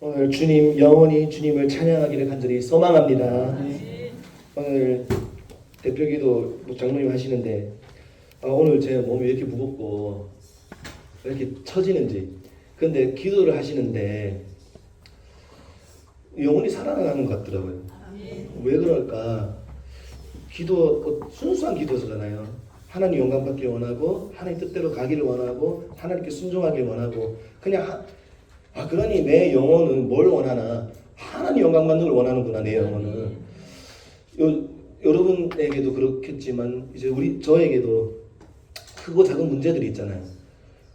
오늘 주님 영원히 주님을 찬양하기를 간절히 소망합니다. 오늘 대표기도 장로님 하시는데 오늘 제 몸이 왜 이렇게 무겁고 왜 이렇게 처지는지, 근데 기도를 하시는데 영혼이 살아나는 것 같더라고요. 왜 그럴까? 기도 순수한 기도잖아요. 하나님 영광 받기를 원하고 하나님 뜻대로 가기를 원하고 하나님께 순종하기를 원하고 그냥 그러니 내 영혼은 뭘 원하나? 하나님 영광 받는 걸 원하는구나. 내 영혼은. 여러분에게도 그렇겠지만 이제 저에게도 크고 작은 문제들이 있잖아요.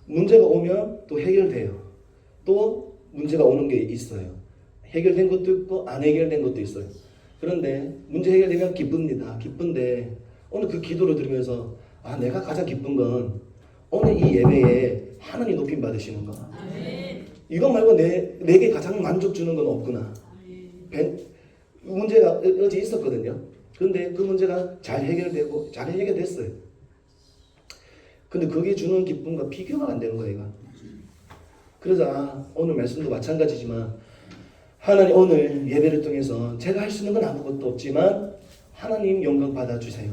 문제가 오면 또 해결돼요. 또 문제가 오는 게 있어요. 해결된 것도 있고 안 해결된 것도 있어요. 그런데 문제 해결되면 기쁩니다. 기쁜데 오늘 그 기도를 들으면서 내가 가장 기쁜 건 오늘 이 예배에 하나님 높임 받으시는 거. 이것 말고 내게 가장 만족 주는 건 없구나. 문제가 어제 있었거든요. 그런데 그 문제가 잘 해결됐어요. 근데 그게 주는 기쁨과 비교가 안 되는 거예요. 그래서 오늘 말씀도 마찬가지지만 하나님 오늘 예배를 통해서 제가 할 수 있는 건 아무것도 없지만 하나님 영광 받아주세요.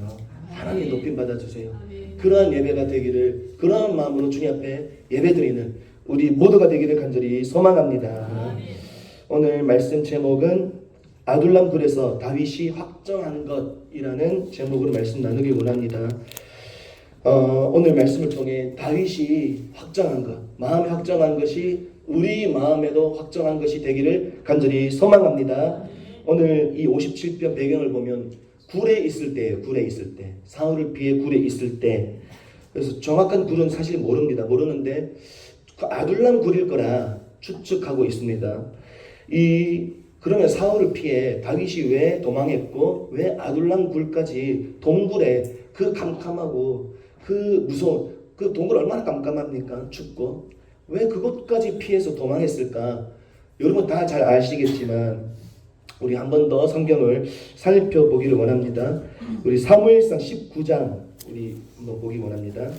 하나님 높임 받아주세요. 그러한 예배가 되기를, 그러한 마음으로 주님 앞에 예배드리는 우리 모두가 되기를 간절히 소망합니다. 오늘 말씀 제목은 아둘람 굴에서 다윗이 확정한 것이라는 제목으로 말씀 나누기 원합니다. 오늘 말씀을 통해 다윗이 확정한 것, 마음에 확정한 것이 우리 마음에도 확정한 것이 되기를 간절히 소망합니다. 오늘 이 57편 배경을 보면 굴에 있을 때예요. 굴에 있을 때. 사울을 피해 굴에 있을 때. 그래서 정확한 굴은 사실 모르는데 그 아둘람 굴일 거라 추측하고 있습니다. 그러면 사울을 피해 다윗이 왜 도망했고 왜 아둘람 굴까지 동굴에 그 캄캄하고 그 무서운 그 동굴 얼마나 깜깜합니까? 춥고 왜 그곳까지 피해서 도망했을까? 여러분 다 잘 아시겠지만 우리 한 번 더 성경을 살펴보기를 원합니다. 우리 사무엘상 19장 우리 한번 보기 원합니다.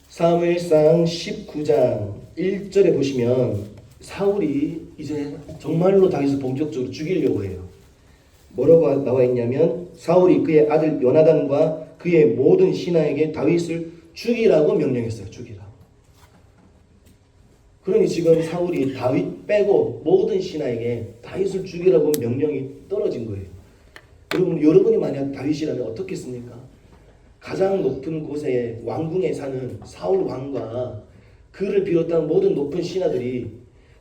사무엘상 19장 1절에 보시면 사울이 이제 정말로 다윗을 본격적으로 죽이려고 해요. 뭐라고 나와 있냐면 사울이 그의 아들 요나단과 그의 모든 신하에게 다윗을 죽이라고 명령했어요. 죽이라고. 그러니 지금 사울이 다윗 빼고 모든 신하에게 다윗을 죽이라고 명령이 떨어진 거예요. 여러분이 만약 다윗이라면 어떻겠습니까? 가장 높은 곳에 왕궁에 사는 사울 왕과 그를 비롯한 모든 높은 신하들이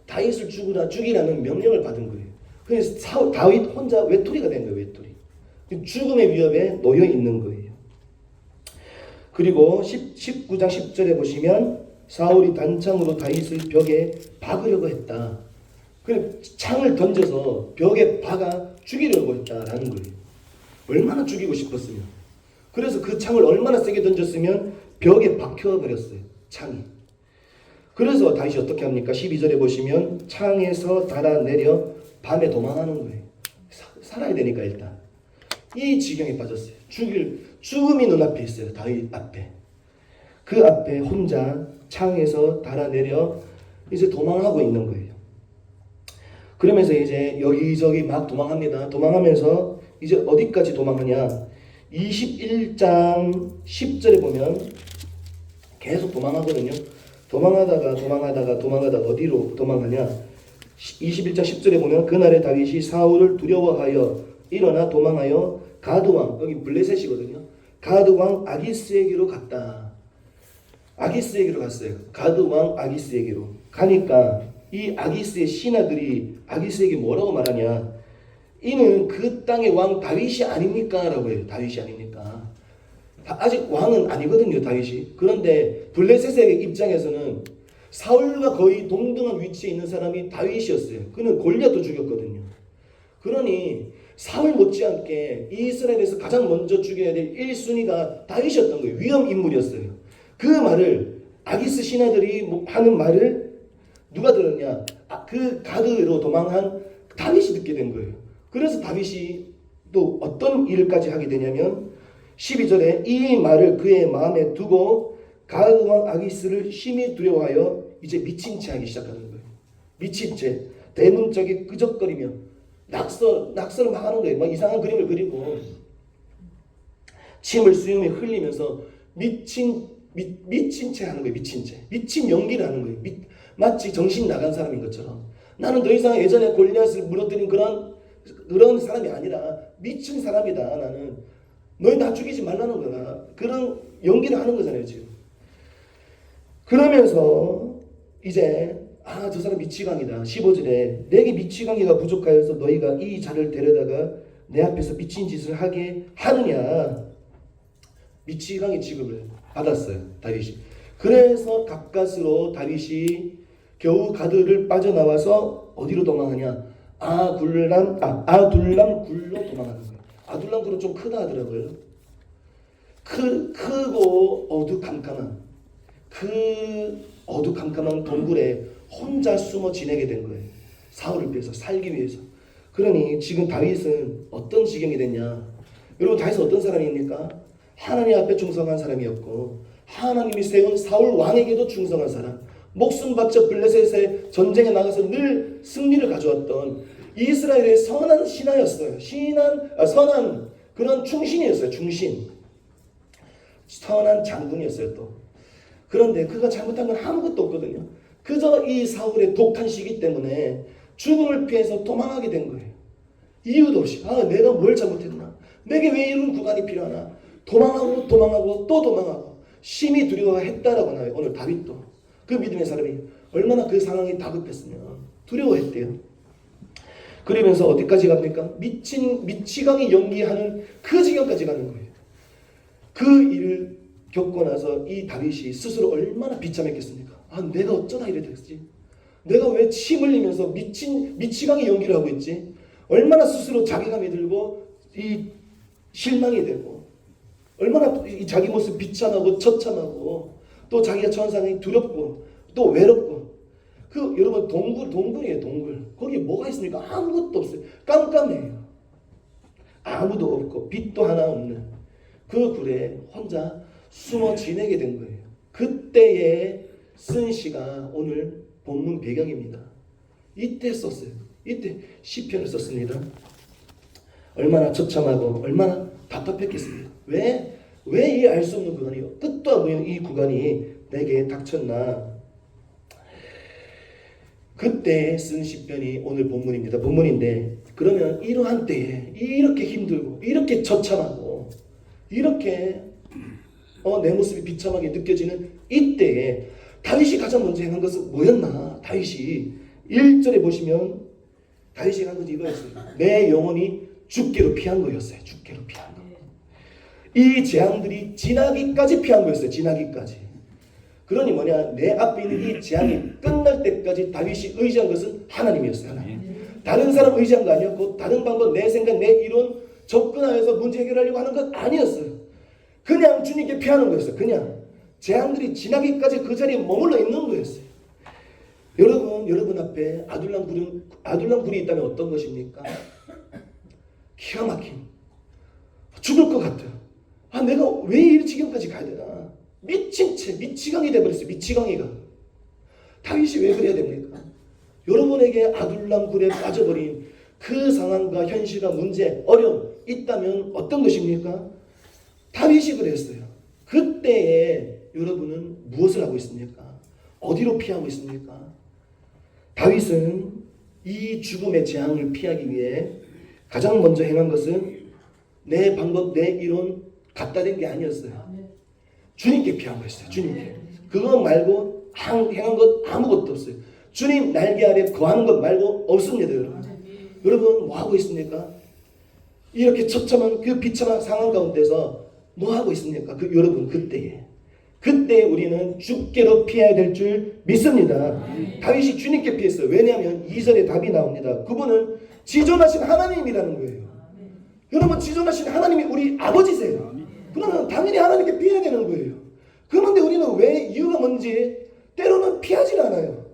다윗을 죽이라는 명령을 받은 거예요. 그래서 다윗 혼자 외톨이가 된 거예요. 외톨이. 죽음의 위협에 놓여 있는 거예요. 그리고 19장 10절에 보시면 사울이 단창으로 다윗을 벽에 박으려고 했다. 그래서 창을 던져서 벽에 박아 죽이려고 했다라는 거예요. 얼마나 죽이고 싶었으면. 그래서 그 창을 얼마나 세게 던졌으면 벽에 박혀버렸어요. 창이. 그래서 다윗이 어떻게 합니까? 12절에 보시면 창에서 달아내려 밤에 도망하는 거예요. 살아야 되니까 일단. 이 지경에 빠졌어요. 죽음이 눈앞에 있어요. 다윗 앞에. 그 앞에 혼자 창에서 달아내려 이제 도망하고 있는 거예요. 그러면서 이제 여기저기 막 도망합니다. 도망하면서 이제 어디까지 도망하냐? 21장 10절에 보면 계속 도망하거든요. 도망하다가 어디로 도망하냐? 21장 10절에 보면 그날에 다윗이 사울을 두려워하여 일어나 도망하여 가드왕, 여기 블레셋이거든요. 가드왕 아기스에게로 갔다. 아기스에게로 갔어요. 가드왕 아기스에게로 가니까 이 아기스의 신하들이 아기스에게 뭐라고 말하냐? 이는 그 땅의 왕 다윗이 아닙니까? 라고 해요. 다윗이 아닙니까? 아직 왕은 아니거든요. 다윗이. 그런데 블레셋의 입장에서는 사울과 거의 동등한 위치에 있는 사람이 다윗이었어요. 그는 골리앗도 죽였거든요. 그러니 사울 못지않게 이스라엘에서 가장 먼저 죽여야 될 1순위가 다윗이었던 거예요. 위험 인물이었어요. 그 말을 아기스 신하들이 하는 말을 누가 들었냐? 그 가드로 도망한 다윗이 듣게 된 거예요. 그래서 다윗이 또 어떤 일까지 하게 되냐면 12절에 이 말을 그의 마음에 두고 가드 왕 아기스를 심히 두려워하여 이제 미친 채 하기 시작하는 거예요. 미친 채 대문짝에 끄적거리며 낙서를 막 하는 거예요. 막 이상한 그림을 그리고 침을 수염에 흘리면서 미친 채 하는 거예요. 미친 채. 미친 연기를 하는 거예요. 마치 정신 나간 사람인 것처럼. 나는 더 이상 예전에 골리앗을 무너뜨린 그런 사람이 아니라 미친 사람이다. 나는 너희 나 죽이지 말라는 거야. 그런 연기를 하는 거잖아요. 지금. 그러면서 이제 저 사람 미치광이다. 15절에 내게 미치광이가 부족하여서 너희가 이 자를 데려다가 내 앞에서 미친 짓을 하게 하느냐. 미치광이 취급을 받았어요. 다윗이. 그래서 가까스로 다윗이 겨우 가드를 빠져나와서 어디로 도망하냐. 아둘람 굴로 도망하는 거예요. 아둘람 굴은 좀 크다 하더라고요. 크고 어두컴컴한 동굴에 혼자 숨어 지내게 된 거예요. 사울을 위해서 살기 위해서. 그러니 지금 다윗은 어떤 지경이 됐냐. 여러분 다윗은 어떤 사람입니까? 하나님 앞에 충성한 사람이었고 하나님이 세운 사울 왕에게도 충성한 사람. 목숨 바쳐 블레셋의 전쟁에 나가서 늘 승리를 가져왔던 이스라엘의 선한 신하였어요. 선한 그런 충신이었어요. 충신. 선한 장군이었어요. 또. 그런데 그가 잘못한 건 아무것도 없거든요. 그저 이 사울의 독한 시기 때문에 죽음을 피해서 도망하게 된 거예요. 이유도 없이 내가 뭘 잘못했나? 내게 왜 이런 구간이 필요하나? 도망하고 또 도망하고 심히 두려워했다라고 나와요. 오늘 다윗도. 그 믿음의 사람이 얼마나 그 상황이 다급했으면 두려워했대요. 그러면서 어디까지 갑니까? 미치광이 연기하는 그 지경까지 가는 거예요. 그 일을 겪고 나서 이 다윗이 스스로 얼마나 비참했겠습니까? 내가 어쩌다 이래 됐지? 내가 왜 침 흘리면서 미치광이 연기를 하고 있지? 얼마나 스스로 자괴감이 들고 이 실망이 되고 얼마나 이 자기 모습 비참하고 처참하고 또 자기가 처한 상황이 두렵고 또 외롭고 여러분 동굴이에요. 동굴. 거기 뭐가 있습니까? 아무것도 없어요. 깜깜해요. 아무도 없고 빛도 하나 없는 그 굴에 혼자 숨어 지내게 된 거예요. 그때에 쓴 시가 오늘 본문 배경입니다. 이때 썼어요. 이때 시편을 썼습니다. 얼마나 처참하고 얼마나 답답했겠습니까? 왜 이 알 수 없는 구간이요? 끝도 없는 이 구간이 내게 닥쳤나? 그때 쓴 시편이 오늘 본문입니다. 본문인데 그러면 이러한 때에 이렇게 힘들고 이렇게 처참하고 이렇게 내 모습이 비참하게 느껴지는 이때에 다윗이 가장 먼저 행한 것은 뭐였나? 다윗이 1절에 보시면 다윗이 한 것이 이거였어요. 내 영혼이 죽기로 피한 거였어요. 죽기로 피한 거. 이 재앙들이 지나기까지 피한 거였어요. 지나기까지. 그러니 뭐냐? 내 앞에 있는 이 재앙이 끝날 때까지 다윗이 의지한 것은 하나님이었어요. 하나님. 다른 사람 의지한 거 아니었고 다른 방법, 내 생각, 내 이론 접근하여서 문제 해결하려고 하는 것 아니었어요. 그냥 주님께 피하는 거였어요. 그냥 재앙들이 지나기까지 그 자리에 머물러 있는 거였어요. 여러분 앞에 아둘람 굴이 있다면 어떤 것입니까? 기가 막힌 죽을 것 같아요. 내가 왜 이 지경까지 가야 되나? 미친 채 미치광이 돼버렸어요. 미치광이가. 다윗이 왜 그래야 됩니까? 여러분에게 아둘람 굴에 빠져버린 그 상황과 현실과 문제, 어려움 있다면 어떤 것입니까? 다윗이 그랬어요. 그때에 여러분은 무엇을 하고 있습니까? 어디로 피하고 있습니까? 다윗은 이 죽음의 재앙을 피하기 위해 가장 먼저 행한 것은 내 방법, 내 이론 갖다 댄 게 아니었어요. 주님께 피한 거였어요. 주님께. 그거 말고 행한 것 아무것도 없어요. 주님 날개 아래 거하는 것 말고 없습니다. 여러분. 여러분 뭐 하고 있습니까? 이렇게 처참한 그 비참한 상황 가운데서 뭐 하고 있습니까? 여러분 그때 우리는 주께로 피해야 될 줄 믿습니다. 다윗이 주님께 피했어요. 왜냐하면 2절에 답이 나옵니다. 그분은 지존하신 하나님이라는 거예요. 여러분 지존하신 하나님이 우리 아버지세요. 그러면 당연히 하나님께 피해야 되는 거예요. 그런데 우리는 왜 이유가 뭔지 때로는 피하질 않아요.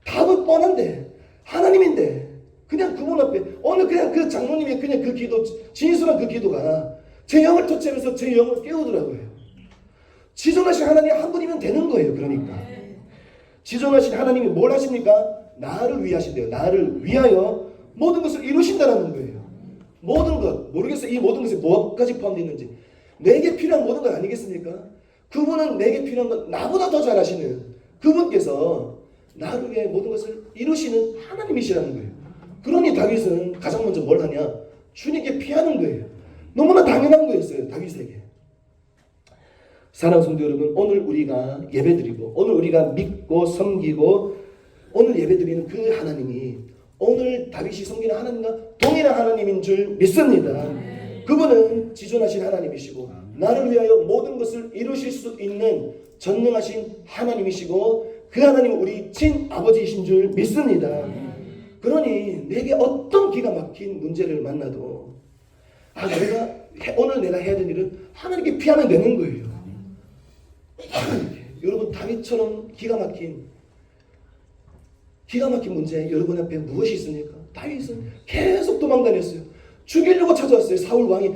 답은 뻔한데 하나님인데 그냥 그분 앞에 오늘 그냥 그 장로님의 그냥 그 기도, 진솔한 그 기도가 제 영을 터치하면서 제 영을 깨우더라고요. 지존하신 하나님 한 분이면 되는 거예요. 그러니까 지존하신 하나님이 뭘 하십니까? 나를 위하신대요. 나를 위하여 모든 것을 이루신다는 거예요. 모든 것, 모르겠어요. 이 모든 것에 뭐까지 포함되어 있는지. 내게 필요한 모든 것 아니겠습니까? 그분은 내게 필요한 것 나보다 더 잘하시는 그분께서 나를 위해 모든 것을 이루시는 하나님이시라는 거예요. 그러니 다윗은 가장 먼저 뭘 하냐? 주님께 피하는 거예요. 너무나 당연한 거였어요. 다윗에게. 사랑하는 성도 여러분, 오늘 우리가 예배드리고 오늘 우리가 믿고 섬기고 오늘 예배드리는 그 하나님이 오늘 다윗이 섬기는 하나님과 동일한 하나님인 줄 믿습니다. 그분은 지존하신 하나님이시고 나를 위하여 모든 것을 이루실 수 있는 전능하신 하나님이시고 그 하나님은 우리 친아버지이신 줄 믿습니다. 그러니 내게 어떤 기가 막힌 문제를 만나도 오늘 내가 해야 될 일은 하나님께 피하면 되는 거예요. 여러분 다윗처럼 기가 막힌 문제 여러분 앞에 무엇이 있습니까? 다윗은 계속 도망다녔어요. 죽이려고 찾아왔어요. 사울 왕이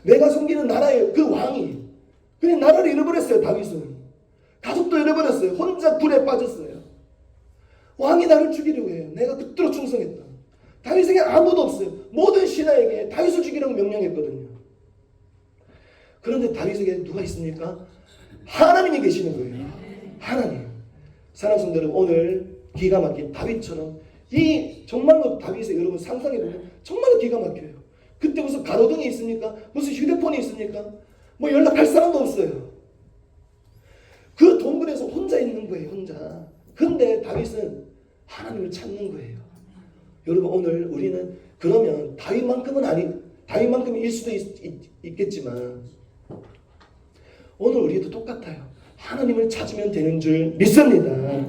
내가 섬기는 나라의 그 왕이 그냥 나라를 잃어버렸어요. 다윗은 가족도 잃어버렸어요. 혼자 불에 빠졌어요. 왕이 나를 죽이려고 해요. 내가 그토록 충성했다. 다윗에게 아무도 없어요. 모든 신하에게 다윗을 죽이라고 명령했거든요. 그런데 다윗에게 누가 있습니까? 하나님이 계시는 거예요. 하나님. 사랑하는 성도 여러분, 오늘 기가 막힌 다윗처럼 이 정말로 다윗의 여러분 상상해보면 정말로 기가 막혀요. 그때 무슨 가로등이 있습니까? 무슨 휴대폰이 있습니까? 뭐 연락할 사람도 없어요. 그 동굴에서 혼자 있는 거예요. 혼자. 근데 다윗은 하나님을 찾는 거예요. 여러분 오늘 우리는 그러면 다윗만큼일 수도 있겠지만 오늘 우리도 똑같아요. 하나님을 찾으면 되는 줄 믿습니다.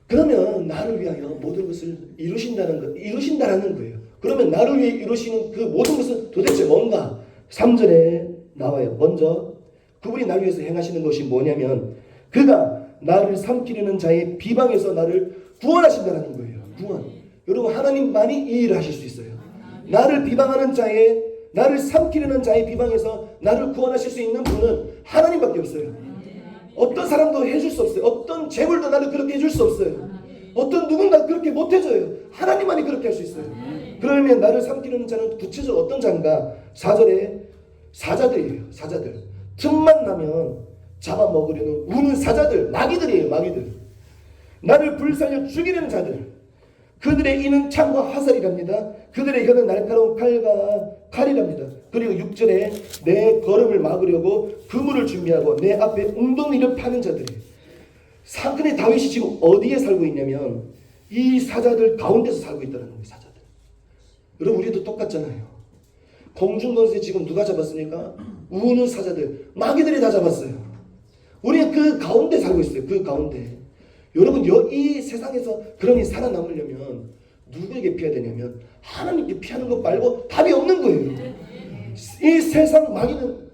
그러면 나를 위하여 모든 것을 이루신다라는 거예요. 그러면 나를 위해 이루시는 그 모든 것은 도대체 뭔가? 3절에 나와요. 먼저 그분이 나를 위해서 행하시는 것이 뭐냐면 그가 나를 삼키려는 자의 비방에서 나를 구원하신다는 거예요. 구원. 여러분 하나님만이 이 일을 하실 수 있어요. 나를 비방하는 자의 나를 삼키려는 자의 비방에서 나를 구원하실 수 있는 분은 하나님밖에 없어요. 어떤 사람도 해줄 수 없어요. 어떤 재물도 나를 그렇게 해줄 수 없어요. 어떤 누군가 그렇게 못 해줘요. 하나님만이 그렇게 할 수 있어요. 그러면 나를 삼키려는 자는 구체적으로 어떤 자인가? 4절에 사자들이에요. 사자들. 틈만 나면 잡아먹으려는 우는 사자들. 마귀들이에요. 마귀들. 나를 불살려 죽이려는 자들. 그들의 이는 창과 화살이랍니다. 그들의 혀는 날카로운 칼이랍니다. 그리고 6절에 내 걸음을 막으려고 그물을 준비하고 내 앞에 웅덩이를 파는 자들이에요. 근데 다윗이 지금 어디에 살고 있냐면 이 사자들 가운데서 살고 있다는 거예요. 사자들. 여러분 우리도 똑같잖아요. 공중권세 지금 누가 잡았습니까? 우는 사자들. 마귀들이 다 잡았어요. 우리는 그 가운데 살고 있어요. 그 가운데. 여러분 이 세상에서 그러니 살아남으려면 누구에게 피해야 되냐면 하나님께 피하는 것 말고 답이 없는 거예요. 이 세상 마귀는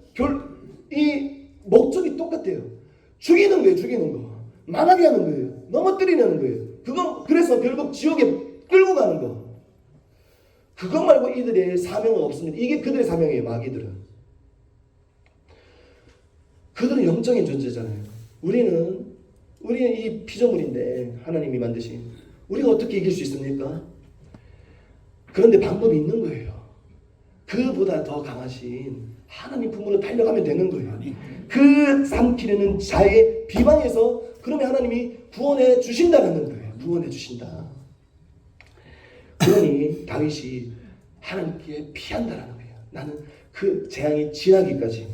이 목적이 똑같아요. 죽이는 거예요. 죽이는 거. 망하게 하는 거예요. 넘어뜨리는 거예요. 그래서 결국 지옥에 끌고 가는 거. 그것 말고 이들의 사명은 없습니다. 이게 그들의 사명이에요. 마귀들은. 그들은 영적인 존재잖아요. 우리는 이 피조물인데 하나님이 만드신 우리가 어떻게 이길 수 있습니까? 그런데 방법이 있는 거예요. 그보다 더 강하신 하나님 품으로 달려가면 되는 거예요. 그 삼키려는 자의 비방에서 그러면 하나님이 구원해 주신다는 거예요. 구원해 주신다. 그러니 다윗이 하나님께 피한다라는 거예요. 나는 그 재앙이 지나기까지.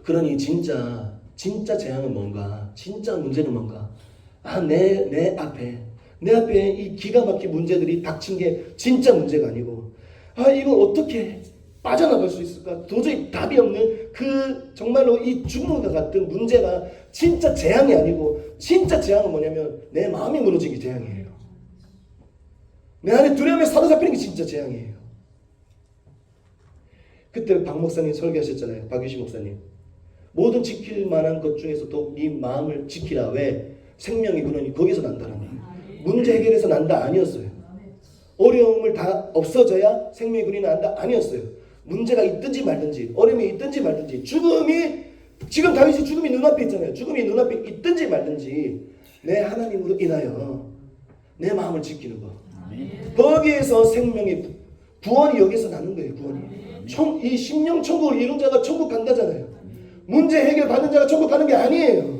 그러니 진짜 재앙은 뭔가? 진짜 문제는 뭔가? 내 앞에 이 기가 막힌 문제들이 닥친 게 진짜 문제가 아니고 이걸 어떻게 빠져나갈 수 있을까? 도저히 답이 없는 그 정말로 이 죽음과 같은 문제가 진짜 재앙이 아니고 진짜 재앙은 뭐냐면 내 마음이 무너진 게 재앙이에요. 내 안에 두려움에 사로잡히는 게 진짜 재앙이에요. 그때 박 목사님 설교하셨잖아요. 박유시 목사님. 모든 지킬 만한 것 중에서도 네 마음을 지키라. 왜? 생명의 근원이 거기서 난다는 거예요. 문제 해결해서 난다 아니었어요. 어려움을 다 없어져야 생명의 근원이 난다 아니었어요. 문제가 있든지 말든지 어려움이 있든지 말든지 죽음이 지금 다윗이 죽음이 눈앞에 있잖아요. 죽음이 눈앞에 있든지 말든지 내 하나님으로 인하여 내 마음을 지키는 거. 거기에서 생명의 구원이 여기서 나는 거예요. 구원이. 이 심령 천국을 이룬 자가 천국 간다잖아요. 문제 해결 받는 자가 천국 가는 게 아니에요.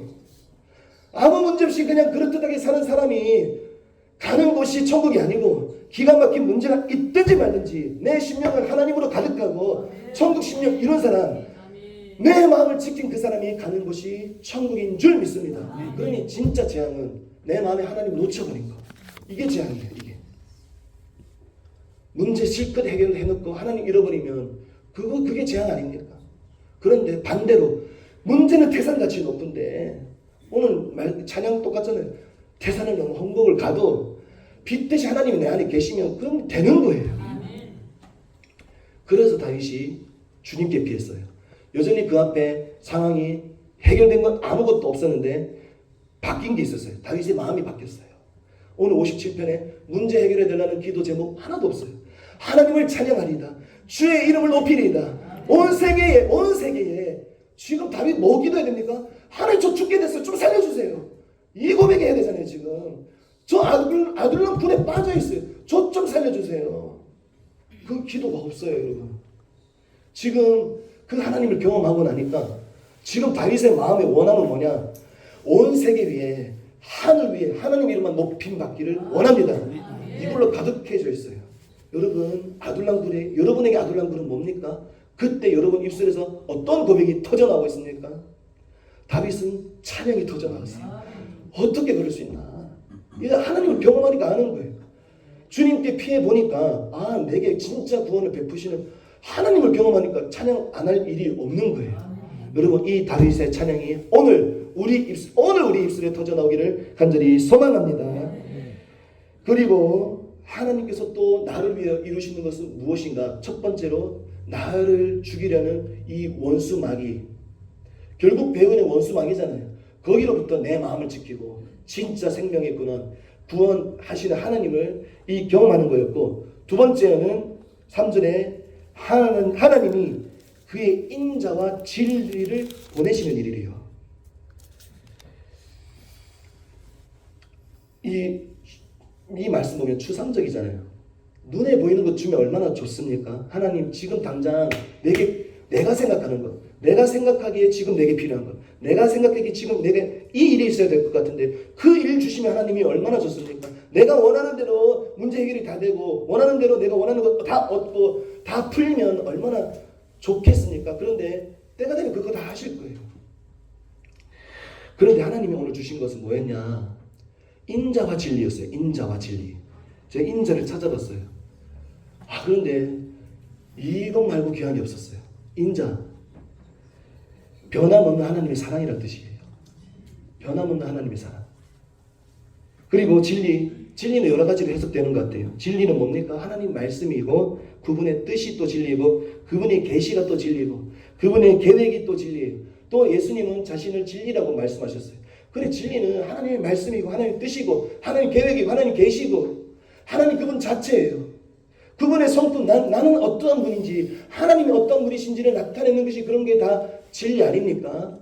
아무 문제 없이 그냥 그렇듯하게 사는 사람이 가는 곳이 천국이 아니고 기가 막힌 문제가 있든지 말든지 내 심령을 하나님으로 가득하고 천국 심령 이룬 사람, 내 마음을 지킨 그 사람이 가는 곳이 천국인 줄 믿습니다. 그러니 진짜 재앙은 내 마음에 하나님을 놓쳐버린 거. 이게 재앙이에요. 이게. 문제 실컷 해결을 해놓고 하나님 잃어버리면 그게 재앙 아닙니까? 그런데 반대로 문제는 태산같이 높은데 오늘 찬양 똑같잖아요. 태산을 넘어 홍곡을 가도 빛대시 하나님이 내 안에 계시면 그럼 되는 거예요. 그래서 다윗이 주님께 피했어요. 여전히 그 앞에 상황이 해결된 건 아무것도 없었는데 바뀐 게 있었어요. 다윗의 마음이 바뀌었어요. 오늘 57편에 문제 해결해 달라는 기도 제목 하나도 없어요. 하나님을 찬양하리이다. 주의 이름을 높이리이다. 온 세계에 지금 다윗 뭐 기도해야 됩니까? 하나님 저 죽게 됐어요. 좀 살려주세요. 이 고백해야 되잖아요. 지금 저 아둘람 불에 빠져있어요. 저 좀 살려주세요. 그 기도가 없어요. 여러분. 지금 그 하나님을 경험하고 나니까 지금 다윗의 마음의 원함은 뭐냐? 온 세계 위에 하늘 위에 하나님 이름만 높임 받기를 원합니다. 이걸로 가득해져 있어요. 여러분 아둘람굴에 여러분에게 아둘람굴은 뭡니까? 그때 여러분 입술에서 어떤 고백이 터져나오고 있습니까? 다윗은 찬양이 터져나왔어요. 어떻게 그럴 수 있나? 이제 하나님을 경험하니까 아는 거예요. 주님께 피해 보니까 내게 진짜 구원을 베푸시는 하나님을 경험하니까 찬양 안 할 일이 없는 거예요. 여러분 이 다윗의 찬양이 오늘 우리 입술에 터져나오기를 간절히 소망합니다. 그리고 하나님께서 또 나를 위해 이루시는 것은 무엇인가? 첫 번째로 나를 죽이려는 이 원수 마귀, 결국 배우는 원수 마귀잖아요. 거기로부터 내 마음을 지키고 진짜 생명의 근원 구원하시는 하나님을 이 경험하는 거였고, 두 번째는 3절에 하나님이 그의 인자와 진리를 보내시는 일이래요. 이 말씀 보면 추상적이잖아요. 눈에 보이는 것 주면 얼마나 좋습니까? 하나님 지금 당장 내가 생각하는 것, 내가 생각하기에 지금 내게 필요한 것, 내가 생각하기에 지금 내게 이 일이 있어야 될 것 같은데 그 일 주시면 하나님이 얼마나 좋습니까? 내가 원하는 대로 문제 해결이 다 되고 원하는 대로 내가 원하는 것 다 얻고 다 풀면 얼마나 좋겠습니까? 그런데 때가 되면 그거 다 하실 거예요. 그런데 하나님이 오늘 주신 것은 뭐였냐? 인자와 진리였어요. 인자와 진리. 제가 인자를 찾아봤어요. 그런데 이것 말고 귀한 게 없었어요. 인자. 변함없는 하나님의 사랑이라는 뜻이에요. 변함없는 하나님의 사랑. 그리고 진리는 여러 가지로 해석되는 것 같아요. 진리는 뭡니까? 하나님 말씀이고 그분의 뜻이 또 진리고 그분의 계시가 또 진리고 그분의 계획이 또 진리예요. 또 예수님은 자신을 진리라고 말씀하셨어요. 그래 진리는 하나님의 말씀이고 하나님의 뜻이고 하나님의 계획이고 하나님의 계시고 하나님 그분 자체예요. 그분의 성품 나는 어떠한 분인지 하나님이 어떤 분이신지를 나타내는 것이 그런 게 다 진리 아닙니까?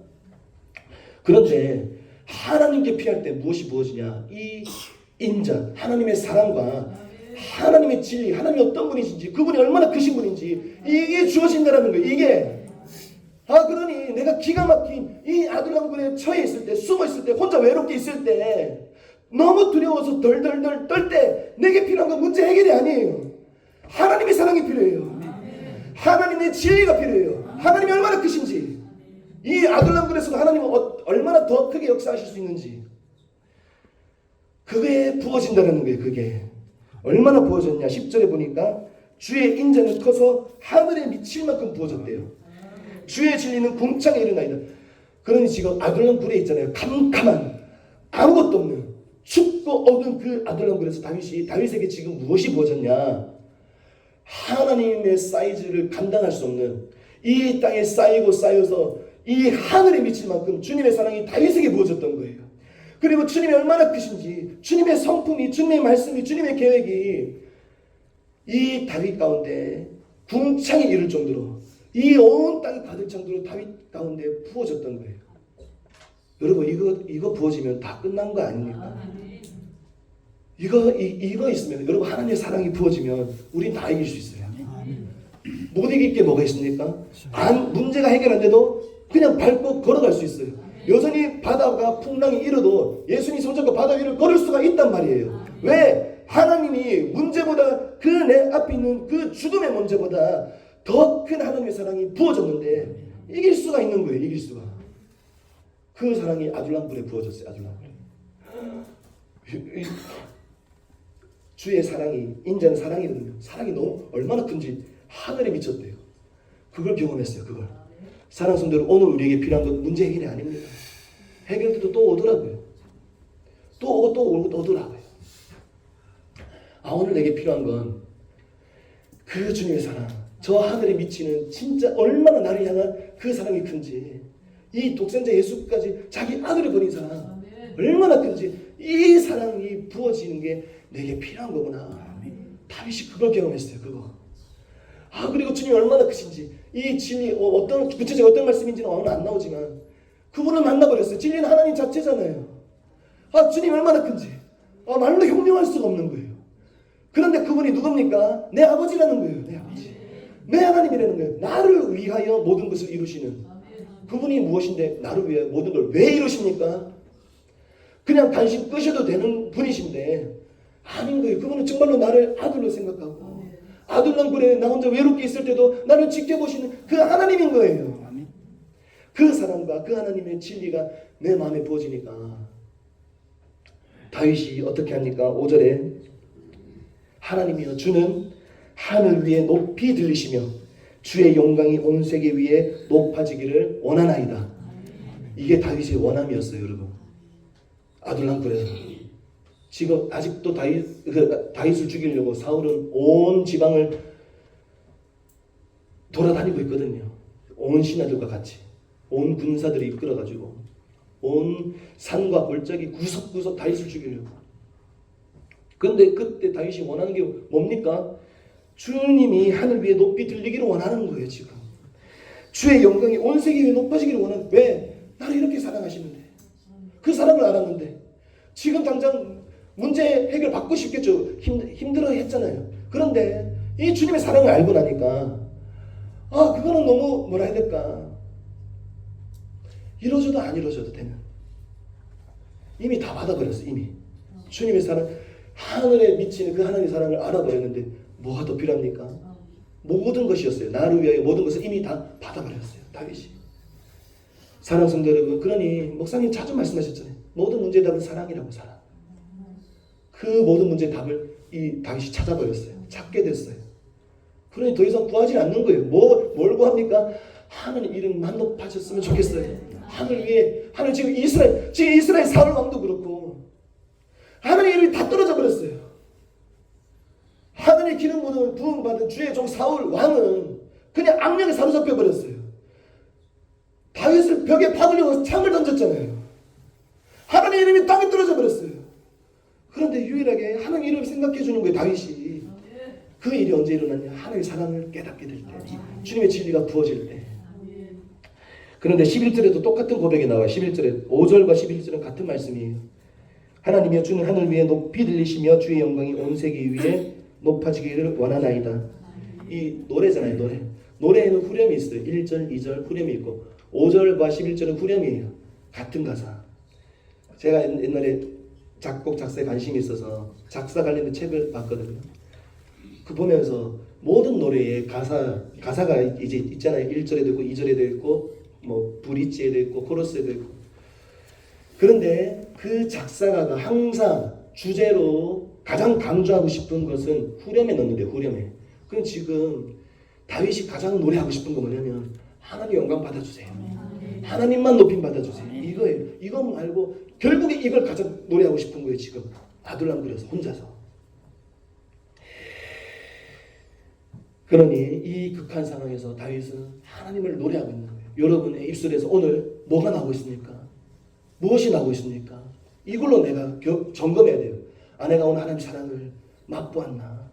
그런데 하나님께 피할 때 무엇이냐? 이 인자, 하나님의 사랑과 하나님의 진리, 하나님이 어떤 분이신지 그분이 얼마나 크신 분인지 이게 주어진다는 거예요. 이게 그러니 내가 기가 막힌 이 아둘람굴에 처해 있을 때, 숨어 있을 때, 혼자 외롭게 있을 때 너무 두려워서 덜덜덜 떨 때 내게 필요한 건 문제 해결이 아니에요. 하나님의 사랑이 필요해요. 하나님의 진리가 필요해요. 하나님이 얼마나 크신지, 이 아둘람굴에서도 하나님은 얼마나 더 크게 역사하실 수 있는지 그게 부어진다는 거예요. 그게 얼마나 부어졌냐? 10절에 보니까 주의 인자는 커서 하늘에 미칠 만큼 부어졌대요. 주의 진리는 궁창에 이르나이다. 그러니 지금 아둘람굴에 있잖아요. 캄캄한 아무것도 없는 춥고 어두운 그 아둘람굴에서 다윗에게 지금 무엇이 부어졌냐? 하나님의 사이즈를 감당할 수 없는 이 땅에 쌓이고 쌓여서 이 하늘에 미칠 만큼 주님의 사랑이 다윗에게 부어졌던 거예요. 그리고 주님이 얼마나 크신지, 주님의 성품이, 주님의 말씀이, 주님의 계획이 이 다윗 가운데 궁창이 이를 정도로, 이 온 땅이 가득 정도로 다윗 가운데 부어졌던 거예요. 여러분, 이거 부어지면 다 끝난 거 아닙니까? 이거 있으면, 여러분, 하나님의 사랑이 부어지면 우린 다 이길 수 있어요. 못 이길 게 뭐가 있습니까? 문제가 해결 안 돼도 그냥 밟고 걸어갈 수 있어요. 여전히 바다가 풍랑이 일어도 예수님 성전과 바다 위를 걸을 수가 있단 말이에요. 왜? 하나님이 문제보다, 그 내 앞에 있는 그 죽음의 문제보다 더 큰 하나님의 사랑이 부어졌는데 이길 수가 있는 거예요. 이길 수가. 그 사랑이 아둘람불에 부어졌어요. 아둘람불에. 주의 사랑이, 인자는 사랑이거든요. 사랑이 너무 얼마나 큰지 하늘에 미쳤대요. 그걸 경험했어요. 그걸. 사랑하는 성도들, 오늘 우리에게 필요한 건 문제 해결이 아닙니다. 해결돼도 또 오더라고요. 또 오고 또 오더라고요. 오늘 내게 필요한 건 그 주님의 사랑, 저 하늘에 미치는 진짜 얼마나 나를 향한 그 사랑이 큰지, 이 독생자 예수까지 자기 아들을 버린 사랑 얼마나 큰지, 이 사랑이 부어지는 게 내게 필요한 거구나. 다윗이 그걸 경험했어요. 그거. 그리고 주님이 얼마나 크신지, 이 진리, 어떤 구체적인 어떤 말씀인지는 오늘 안 나오지만 그분을 만나버렸어요. 진리는 하나님 자체잖아요. 주님 얼마나 큰지 말로 형용할 수가 없는 거예요. 그런데 그분이 누굽니까? 내 아버지라는 거예요. 내 아버지, 내 하나님이라는 거예요. 나를 위하여 모든 것을 이루시는 그분이 무엇인데 나를 위하여 모든 걸 왜 이루십니까? 그냥 간신 끄셔도 되는 분이신데 아닌 거예요. 그분은 정말로 나를 아들로 생각하고, 아들랑굴에 나 혼자 외롭게 있을 때도 나를 지켜보시는 그 하나님인 거예요. 그 사랑과 그 하나님의 진리가 내 마음에 부어지니까 다윗이 어떻게 합니까? 5절에 하나님이여, 주는 하늘 위에 높이 들리시며 주의 영광이 온 세계 위에 높아지기를 원하나이다. 이게 다윗의 원함이었어요. 여러분, 아둘람굴에서 지금 아직도 다윗을 죽이려고 사울은 온 지방을 돌아다니고 있거든요. 온 신하들과 같이, 온 군사들이 이끌어가지고 온 산과 골짜기 구석구석 다윗을 죽이려고. 그런데 그때 다윗이 원하는 게 뭡니까? 주님이 하늘 위에 높이 들리기를 원하는 거예요. 지금 주의 영광이 온 세계 위에 높아지기를 원하는. 왜? 나를 이렇게 사랑하시는데, 그 사랑을 알았는데 지금 당장 문제 해결 받고 싶겠죠. 힘들어 했잖아요. 그런데 이 주님의 사랑을 알고 나니까 그거는 너무 뭐라 해야 될까, 이루어져도 안 이루어져도 되는, 이미 다 받아버렸어. 이미 주님의 사랑, 하늘에 미치는 그 하나님의 사랑을 알아버렸는데 뭐가 더 필요합니까? 모든 것이었어요. 나를 위하여 모든 것을 이미 다 받아버렸어요. 다윗이. 사랑하는 성도 여러분, 그러니 목사님 자주 말씀하셨잖아요. 모든 문제의 답은 사랑이라고. 사랑. 그 모든 문제의 답을 이 다윗이 찾아버렸어요. 찾게 됐어요. 그러니 더 이상 구하지 않는 거예요. 뭘 구합니까? 하나님 이름만 높아졌으면 좋겠어요. 하늘 위에, 지금 이스라엘 사울 왕도 그렇고 하나님 이름이 다 떨어져 버렸어요. 하늘의 기름 부음 받은 주의 종 사울 왕은 그냥 악령에 사로잡혀 버렸어요. 다윗을 벽에 박으려고 창을 던졌잖아요. 하나님 이름이 땅에 떨어져 버렸어요. 그런데 유일하게 하나님 이름을 생각해 주는 거예요. 다윗이. 그 일이 언제 일어났냐? 하나님의 사랑을 깨닫게 될 때, 주님의 진리가 부어질 때. 그런데 11절에도 똑같은 고백이 나와요. 11절에 5절과 11절은 같은 말씀이에요. 하나님이여, 주는 하늘 위에 높이 들리시며 주의 영광이 온 세계 위에 높아지기를 원하나이다. 이 노래잖아요. 노래에는 후렴이 있어요. 1절, 2절 후렴이 있고 5절과 11절은 후렴이에요. 같은 가사. 제가 옛날에 작곡 작사에 관심이 있어서 작사 관련된 책을 봤거든요. 그 보면서 모든 노래에 가사가 이제 있잖아요. 1절에도 있고 2절에도 있고 뭐 브릿지에도 있고 코러스에도 있고. 그런데 그 작사가가 항상 주제로 가장 강조하고 싶은 것은 후렴에 넣는데, 후렴에. 그럼 지금 다윗이 가장 노래하고 싶은 거 뭐냐면 하나님 영광 받아주세요. 하나님만 높임 받아주세요. 이거예요. 이거 말고 결국에 이걸 가장 노래하고 싶은 거예요. 지금 아둘람굴에서 혼자서. 그러니 이 극한 상황에서 다윗은 하나님을 노래하고 있는 거예요. 여러분의 입술에서 오늘 뭐가 나오고 있습니까? 무엇이 나오고 있습니까? 이걸로 내가 점검해야 돼요. 아, 내가 오늘 하나님 사랑을 맛보았나?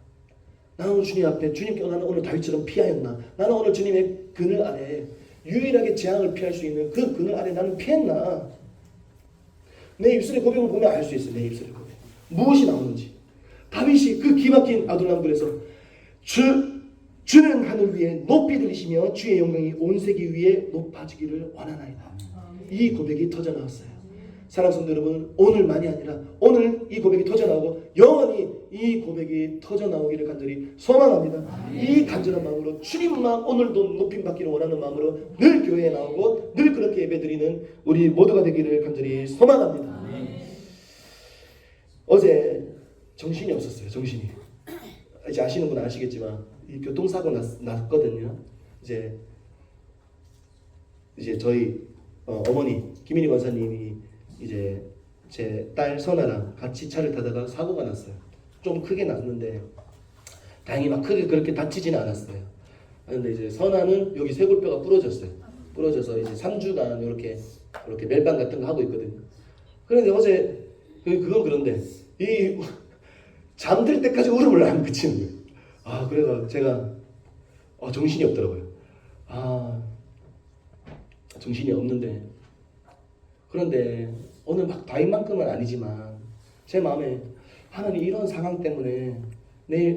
나는 오늘 주님 앞에 주님께 나는 오늘 다윗처럼 피하였나? 나는 오늘 주님의 그늘 아래 유일하게 재앙을 피할 수 있는 그 그늘 아래 나는 피했나? 내 입술의 고백을 보면 알 수 있어요. 내 입술의 고백. 무엇이 나오는지. 다윗이 그 기막힌 아둘람굴에서 주는 하늘 위에 높이 들리시며 주의 영광이 온 세계 위에 높아지기를 원하나이다. 이 고백이 터져나왔어요. 사랑하는 성도 여러분, 오늘만이 아니라 오늘 이 고백이 터져나오고 영원히 이 고백이 터져나오기를 간절히 소망합니다. 이 간절한 마음으로 주님만 오늘도 높임받기를 원하는 마음으로 늘 교회에 나오고 늘 그렇게 예배드리는 우리 모두가 되기를 간절히 소망합니다. 어제 정신이 없었어요. 정신이. 이제 아시는 분은 아시겠지만 이 교통사고 났거든요. 이제 저희 어머니 김인희 권사님이 이제 제 딸 선아랑 같이 차를 타다가 사고가 났어요. 좀 크게 났는데 다행히 막 크게 그렇게 다치지는 않았어요. 그런데 이제 선아는 여기 쇄골뼈가 부러졌어요. 부러져서 이제 3주간 이렇게 멜빵 같은 거 하고 있거든요. 그런데 어제 그건 그런데 이 잠들 때까지 울음을 안 그치는 거예요. 아, 그래서 제가 정신이 없더라고요. 정신이 없는데 그런데 오늘 막 다윗만큼은 아니지만 제 마음에 하나님 이런 상황 때문에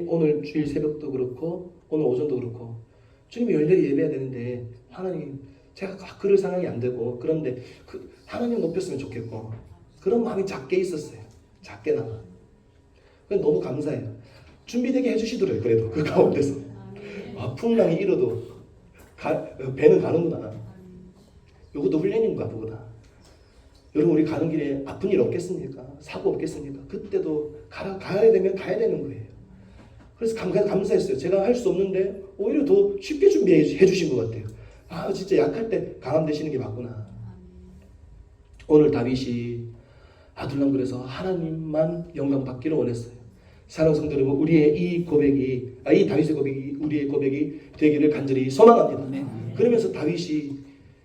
오늘 주일 새벽도 그렇고 오늘 오전도 그렇고 주님이 열렬히 예배해야 되는데 하나님 제가 그럴 상황이 안 되고 그런데 하나님 높였으면 좋겠고 그런 마음이 작게 있었어요. 작게나마. 너무 감사해요. 준비되게 해주시더래요. 그래도 그 가운데서 풍랑이 일어도 배는 가는구나. 이것도 훈련인가 보구나. 여러분 우리 가는 길에 아픈 일 없겠습니까? 사고 없겠습니까? 그때도 가야 되면 가야 되는 거예요. 그래서 감사했어요. 제가 할 수 없는데 오히려 더 쉽게 준비해 주신 것 같아요. 진짜 약할 때 강함 되시는 게 맞구나. 오늘 다윗이 아둘람굴에서 하나님만 영광 받기를 원했어요. 사랑하는 성도 여러분, 우리의 이 다윗의 고백이 우리의 고백이 되기를 간절히 소망합니다. 그러면서 다윗이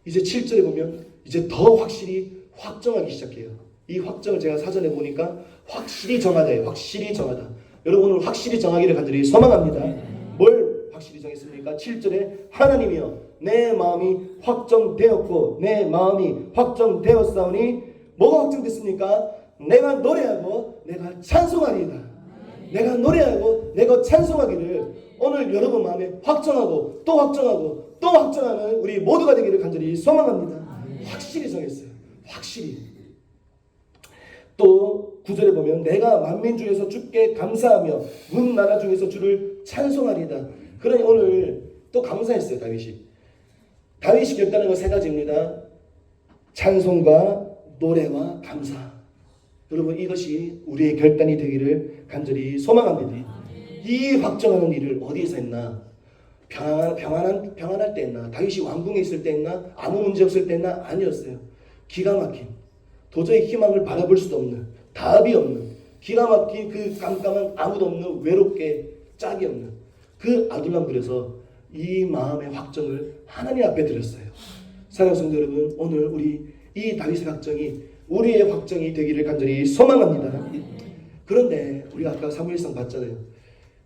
이제 7절에 보면 이제 더 확실히 확정하기 시작해요. 이 확정을 제가 사전에 보니까 확실히 정하다예요. 확실히 정하다. 여러분 오늘 확실히 정하기를 간절히 소망합니다. 뭘 확실히 정했습니까? 7절에 하나님이여 내 마음이 확정되었고 내 마음이 확정되었사오니 뭐가 확정됐습니까? 내가 노래하고 내가 찬송하리이다. 내가 노래하고 내가 찬송하기를 오늘 여러분 마음에 확정하고 또 확정하고 또 확정하는 우리 모두가 되기를 간절히 소망합니다. 확실히 정했어요. 확실히. 또 9절에 보면 내가 만민 중에서 주께 감사하며 문 나라 중에서 주를 찬송하리이다. 그러니 오늘 또 감사했어요. 다윗이 결단한 건 세 가지입니다. 찬송과 노래와 감사. 여러분 이것이 우리의 결단이 되기를 간절히 소망합니다. 이 확정하는 일을 어디에서 했나? 평안할 때 했나? 다윗이 왕궁에 있을 때 했나? 아무 문제 없을 때 했나? 아니었어요. 기가 막힌, 도저히 희망을 바라볼 수도 없는, 답이 없는, 기가 막힌 그 깜깜한 아무도 없는 외롭게 짝이 없는 그 아둘람굴에서 이 마음의 확정을 하나님 앞에 드렸어요. 사랑하는 성도 여러분, 오늘 우리 이 다윗의 확정이 우리의 확정이 되기를 간절히 소망합니다. 그런데 우리가 아까 사무엘상 봤잖아요.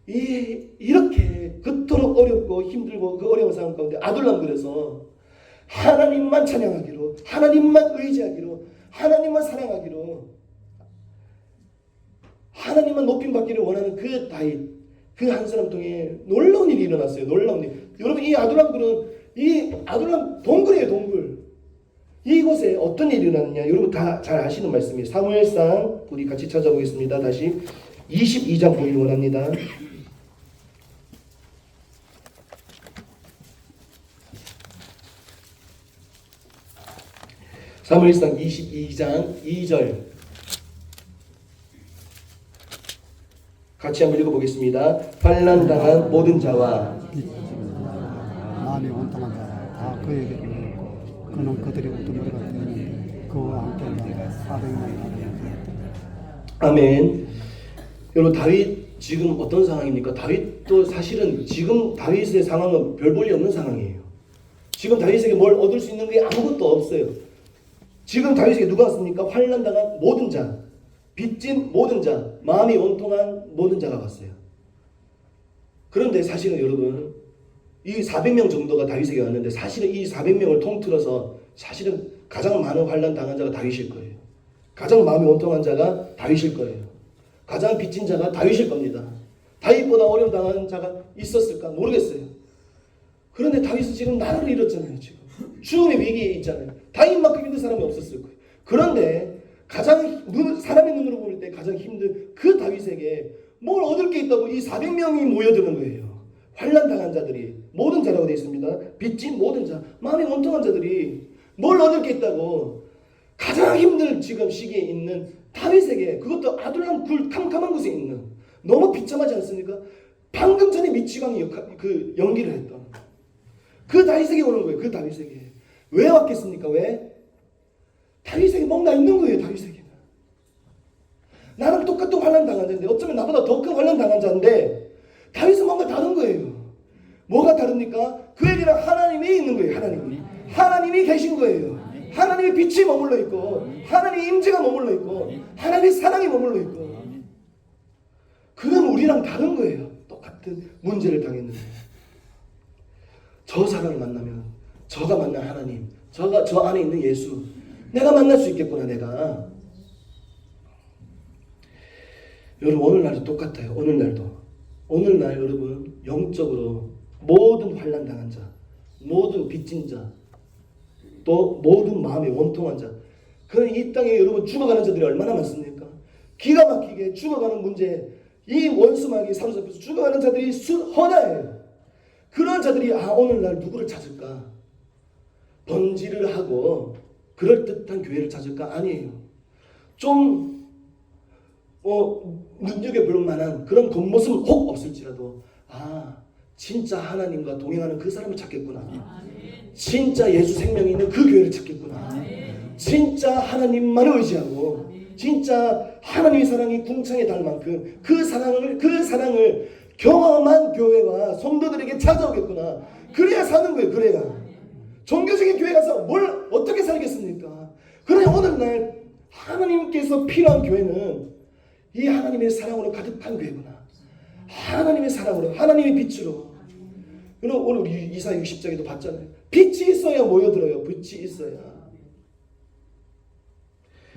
이렇게 그토록 어렵고 힘들고 그 어려운 상황 가운데 아둘람굴에서 하나님만 찬양하기로, 하나님만 의지하기로, 하나님만 사랑하기로, 하나님만 높임받기를 원하는 그 다윗, 그 한 사람 통해 놀라운 일이 일어났어요. 놀라운 일. 여러분 이 아둘람 동굴이에요. 동굴. 이곳에 어떤 일이 일어났느냐? 여러분 다 잘 아시는 말씀이에요. 사무엘상 우리 같이 찾아보겠습니다. 다시 22장 보기를 원합니다. 사무엘상 22장 2절 같이 한번 읽어보겠습니다. 환난당한 모든 자와 마음이 원통한 자라 다 그에게로 오고 그는 그들의 우두머리가 되었는데 그와 함께 400명이 아멘. 여러분 다윗 지금 어떤 상황입니까? 다윗도 사실은 지금 다윗의 상황은 별 볼일 없는 상황이에요. 지금 다윗에게 뭘 얻을 수 있는 게 아무것도 없어요. 지금 다윗에게 누가 왔습니까? 환난 당한 모든 자, 빚진 모든 자, 마음이 원통한 모든 자가 왔어요. 그런데 사실은 여러분, 이 400명 정도가 다윗에게 왔는데 사실은 이 400명을 통틀어서 사실은 가장 많은 환난 당한 자가 다윗일 거예요. 가장 마음이 원통한 자가 다윗일 거예요. 가장 빚진 자가 다윗일 겁니다. 다윗보다 어려움 당한 자가 있었을까 모르겠어요. 그런데 다윗은 지금 나라를 잃었잖아요. 지금 죽음의 위기에 있잖아요. 다윗만큼 힘든 사람이 없었을 거예요. 그런데 가장 사람의 눈으로 볼 때 가장 힘든 그 다윗에게 뭘 얻을 게 있다고 이 400명이 모여드는 거예요. 환난 당한 자들이 모든 자라고 되어 있습니다. 빚진 모든 자, 마음이 원통한 자들이 뭘 얻을 게 있다고 가장 힘든 지금 시기에 있는 다윗에게, 그것도 아둘람 굴 캄캄한 곳에 있는, 너무 비참하지 않습니까? 방금 전에 미치광이 그 연기를 했던 그 다윗에게 오는 거예요. 그 다윗에게 왜 왔겠습니까? 왜? 다윗에게 뭔가 있는 거예요. 다윗에게는 나랑 똑같은 환난 당한 자인데, 어쩌면 나보다 더 큰 환난 당한 자인데 다윗은 뭔가 다른 거예요. 뭐가 다릅니까? 그에게는 하나님이 있는 거예요. 하나님이 계신 거예요. 하나님의 빛이 머물러 있고, 하나님의 임재가 머물러 있고, 하나님의 사랑이 머물러 있고. 그건 우리랑 다른 거예요. 똑같은 문제를 당했는데 저 사람을 만나면, 저가 만난 하나님, 저 안에 있는 예수, 내가 만날 수 있겠구나. 내가 여러분, 오늘날도 똑같아요. 오늘날 여러분, 영적으로 모든 환난 당한 자, 모든 빚진 자, 또 모든 마음이 원통한 자, 그런 이 땅에 여러분 죽어가는 자들이 얼마나 많습니까? 기가 막히게 죽어가는 문제, 이 원수마귀에 사로잡혀서 죽어가는 자들이 허다해요. 그런 자들이 오늘날 누구를 찾을까? 번지를 하고 그럴듯한 교회를 찾을까? 아니에요. 좀 눈여겨볼 만한 그런 겉모습은 혹 없을지라도 진짜 하나님과 동행하는 그 사람을 찾겠구나. 진짜 예수 생명이 있는 그 교회를 찾겠구나. 진짜 하나님만을 의지하고 진짜 하나님의 사랑이 궁창에 닿을 만큼 그 사랑을 경험한 교회와 성도들에게 찾아오겠구나. 그래야 사는 거예요. 그래야 종교적인 교회 가서 뭘 어떻게 살겠습니까? 그래, 오늘날 하나님께서 필요한 교회는 이 하나님의 사랑으로 가득한 교회구나. 하나님의 사랑으로, 하나님의 빛으로. 오늘 우리 이사 60장에도 봤잖아요. 빛이 있어야 모여들어요. 빛이 있어야.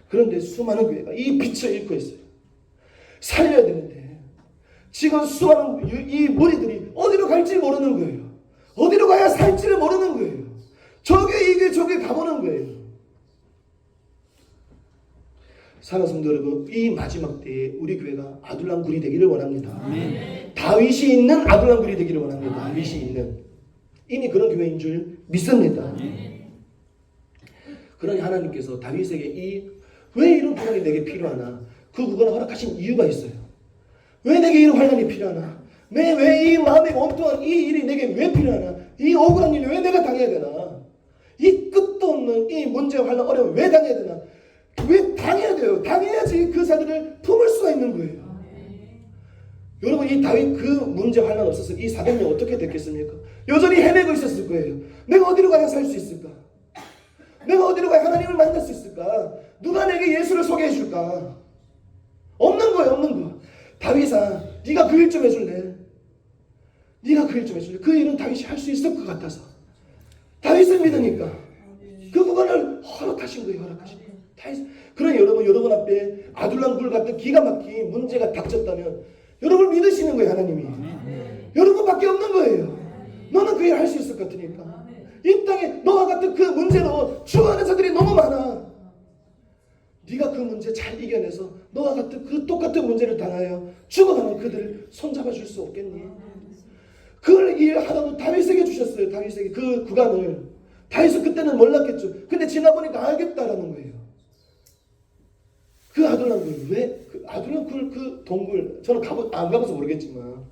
그런데 수많은 교회가 이 빛을 잃고 있어요. 살려야 되는데 지금 수많은 이 무리들이 어디로 갈지 모르는 거예요. 어디로 가야 살지를 모르는 거예요. 저게 가보는 거예요. 사랑하는 성도 여러분, 이 마지막 때에 우리 교회가 아둘람 굴이 되기를 원합니다. 다윗이 있는 아둘람 굴이 되기를 원합니다. 다윗이 있는, 이미 그런 교회인 줄 믿습니다. 그러니 하나님께서 다윗에게 왜 이런 구원이 내게 필요하나? 그 구원을 허락하신 이유가 있어요. 왜 내게 이런 환난이 필요하나? 왜 이 마음에 원통한 이 일이 내게 왜 필요하나? 이 억울한 일을 왜 내가 당해야 되나? 이 끝도 없는 이 문제와 환난, 어려움 왜 당해야 되나? 왜 당해야 돼요? 당해야지 그 자들을 품을 수가 있는 거예요. 여러분, 이 다윗 그 문제 환난 없었으면 이 400명 어떻게 됐겠습니까? 여전히 헤매고 있었을 거예요. 내가 어디로 가야 살 수 있을까? 내가 어디로 가야 하나님을 만날 수 있을까? 누가 내게 예수를 소개해 줄까? 없는 거예요. 다윗아, 네가 그 일 좀 해줄래? 그 일은 다윗이 할 수 있을 것 같아서 다윗을 믿으니까 그 구원을 허락하신 거예요. 그러니 여러분 앞에 아둘람 굴 같은 기가 막힌 문제가 닥쳤다면 여러분 믿으시는 거예요. 하나님이 여러분밖에 없는 거예요. 너는 그 일 할 수 있을 것 같으니까. 이 땅에 너와 같은 그 문제로 죽어가는 자들이 너무 많아. 네가 그 문제 잘 이겨내서 너와 같은 그 똑같은 문제를 당하여 죽어가는 그들을 손잡아 줄 수 없겠니? 그걸 일하라고 다윗에게 주셨어요. 다윗에게 그 구간을. 다윗은 그때는 몰랐겠죠. 근데 지나보니까 알겠다라는 거예요. 그 아둘람 굴, 그 아둘람 굴 그 동굴, 저는 안 가봐서 모르겠지만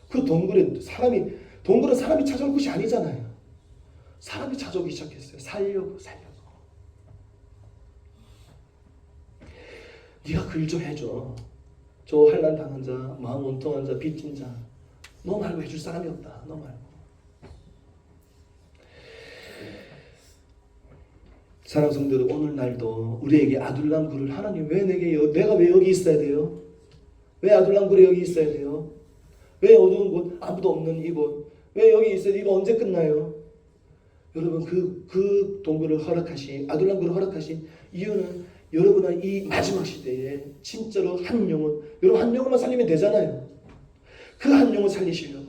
그 동굴은 사람이 찾아올 곳이 아니잖아요. 사람이 찾아오기 시작했어요. 살려고. 네가 그 일 좀 해줘. 저 환난 당한 자, 마음 원통한 자, 빚진 자, 너 말고 해줄 사람이 없다. 너 말고. 사랑하는 성도들, 오늘날도 우리에게 아둘람 굴을 하나님 왜 내가 왜 여기 있어야 돼요? 왜 아둘람 굴에 여기 있어야 돼요? 왜 어두운 곳, 아무도 없는 이곳, 왜 여기 있어야 돼? 이거 언제 끝나요? 여러분, 그 동굴을 아둘람 굴을 허락하신 이유는 여러분은 이 마지막 시대에 진짜로 여러분 한 영혼만 살리면 되잖아요. 그 한 영혼 살리시려고,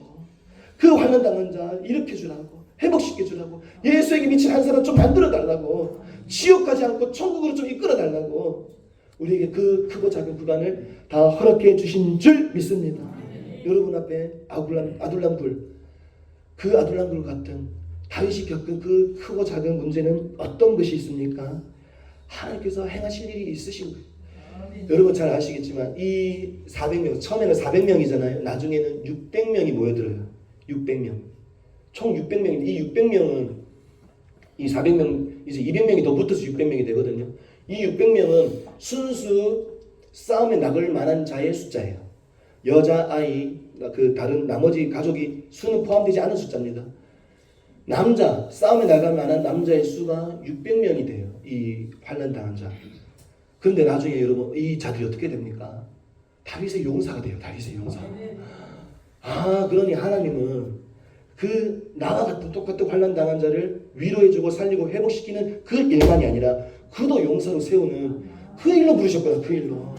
그 환난 당한 자 일으켜주라고, 회복시켜주라고, 예수에게 미친 한 사람 좀 만들어달라고, 지옥 가지 않고 천국으로 좀 이끌어달라고 우리에게 그 크고 작은 구간을 다 허락해 주신 줄 믿습니다. 여러분 앞에 아둘람 굴, 그 아둘람 굴 같은 다윗이 겪은 그 크고 작은 문제는 어떤 것이 있습니까? 하나님께서 행하실 일이 있으신 거예요. 여러분 잘 아시겠지만 이 400명, 처음에는 400명이잖아요. 나중에는 600명이 모여들어요. 600명. 총 600명인데 이 600명은 이 400명, 이제 200명이 더 붙어서 600명이 되거든요. 이 600명은 순수 싸움에 나갈 만한 자의 숫자예요. 여자, 아이, 그 다른 나머지 가족이 수는 포함되지 않은 숫자입니다. 남자, 싸움에 나갈 만한 남자의 수가 600명이 돼요. 이 환난 당한 자. 그런데 나중에 여러분 이 자들이 어떻게 됩니까? 다윗의 용사가 돼요. 다윗의 용사. 그러니 하나님은 그 나와 같은 똑같은 환난 당한 자를 위로해주고 살리고 회복시키는 그 일만이 아니라 그도 용사로 세우는 그 일로 부르셨구나. 그 일로.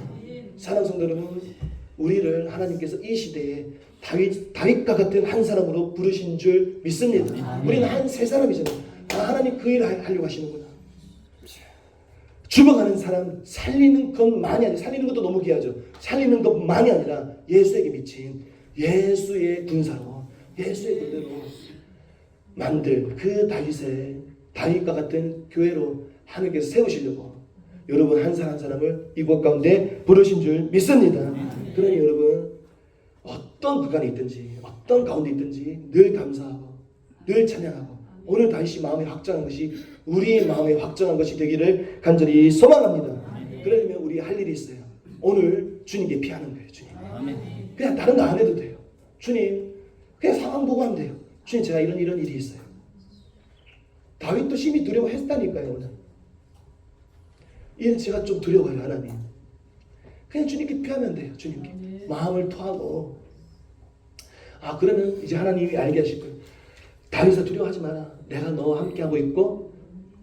사랑하는 성도 여러분, 우리를 하나님께서 이 시대에 다윗과 같은 한 사람으로 부르신 줄 믿습니다. 우리는 한 세 사람이잖아요. 하나님 그 일을 하려고 하시는구나. 죽어가는 사람 살리는 것만이 아니라, 살리는 것도 너무 귀하죠. 살리는 것만이 아니라 예수에게 미친 예수의 군사로, 예수의 군대로 만들 그 다윗과 같은 교회로 하나님께서 세우시려고 여러분 한 사람 한 사람을 이곳 가운데 부르신 줄 믿습니다. 그러니 여러분 어떤 구간에 있든지 어떤 가운데 있든지 늘 감사하고 늘 찬양하고 오늘 다윗이 마음에 확정한 것이 우리의 마음에 확정한 것이 되기를 간절히 소망합니다. 그러려면 우리 할 일이 있어요. 오늘 주님께 피하는 거예요. 주님. 그냥 다른 거 안 해도 돼요. 주님, 그냥 상황 보고 하면 돼요. 주님, 제가 이런 일이 있어요. 다윗도 심히 두려워했다니까요. 오늘. 이는 제가 좀 두려워요. 하나님. 그냥 주님께 피하면 돼요. 주님께. 마음을 토하고. 그러면 이제 하나님이 알게 하실 거예요. 다윗아, 두려워하지 마라. 내가 너와 함께하고 있고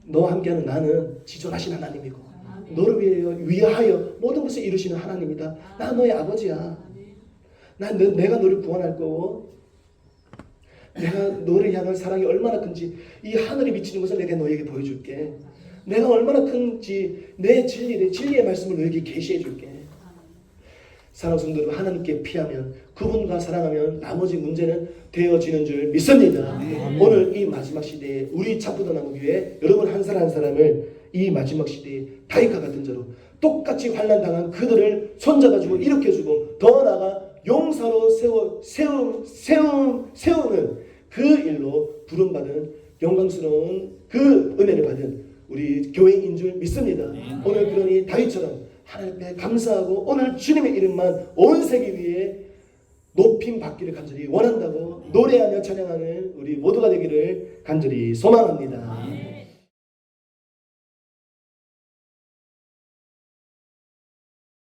너와 함께하는 나는 지존하신 하나님이고 너를 위하여 모든 것을 이루시는 하나님이다. 나 너의 아버지야. 내가 너를 구원할 거고 내가 너를 향한 사랑이 얼마나 큰지 이 하늘에 비치는 것을 내가 너에게 보여줄게. 내가 얼마나 큰지 내 진리의 말씀을 너에게 계시해 줄게. 사랑하는 성도 여러분, 하나님께 피하면 그분과 사랑하면 나머지 문제는 되어지는 줄 믿습니다. 오늘 이 마지막 시대에 우리 차부도나무교회 여러분 한 사람 한 사람을 이 마지막 시대에 다윗과 같은 자로 똑같이 환난 당한 그들을 손잡아주고 일으켜주고 더 나아가 용사로 세우는 그 일로 부름받은 영광스러운 그 은혜를 받은 우리 교회인 줄 믿습니다. 오늘 그러니 다윗처럼 하나님 앞에 감사하고 오늘 주님의 이름만 온 세계 위에 높임 받기를 간절히 원한다고 노래하며 찬양하는 우리 모두가 되기를 간절히 소망합니다.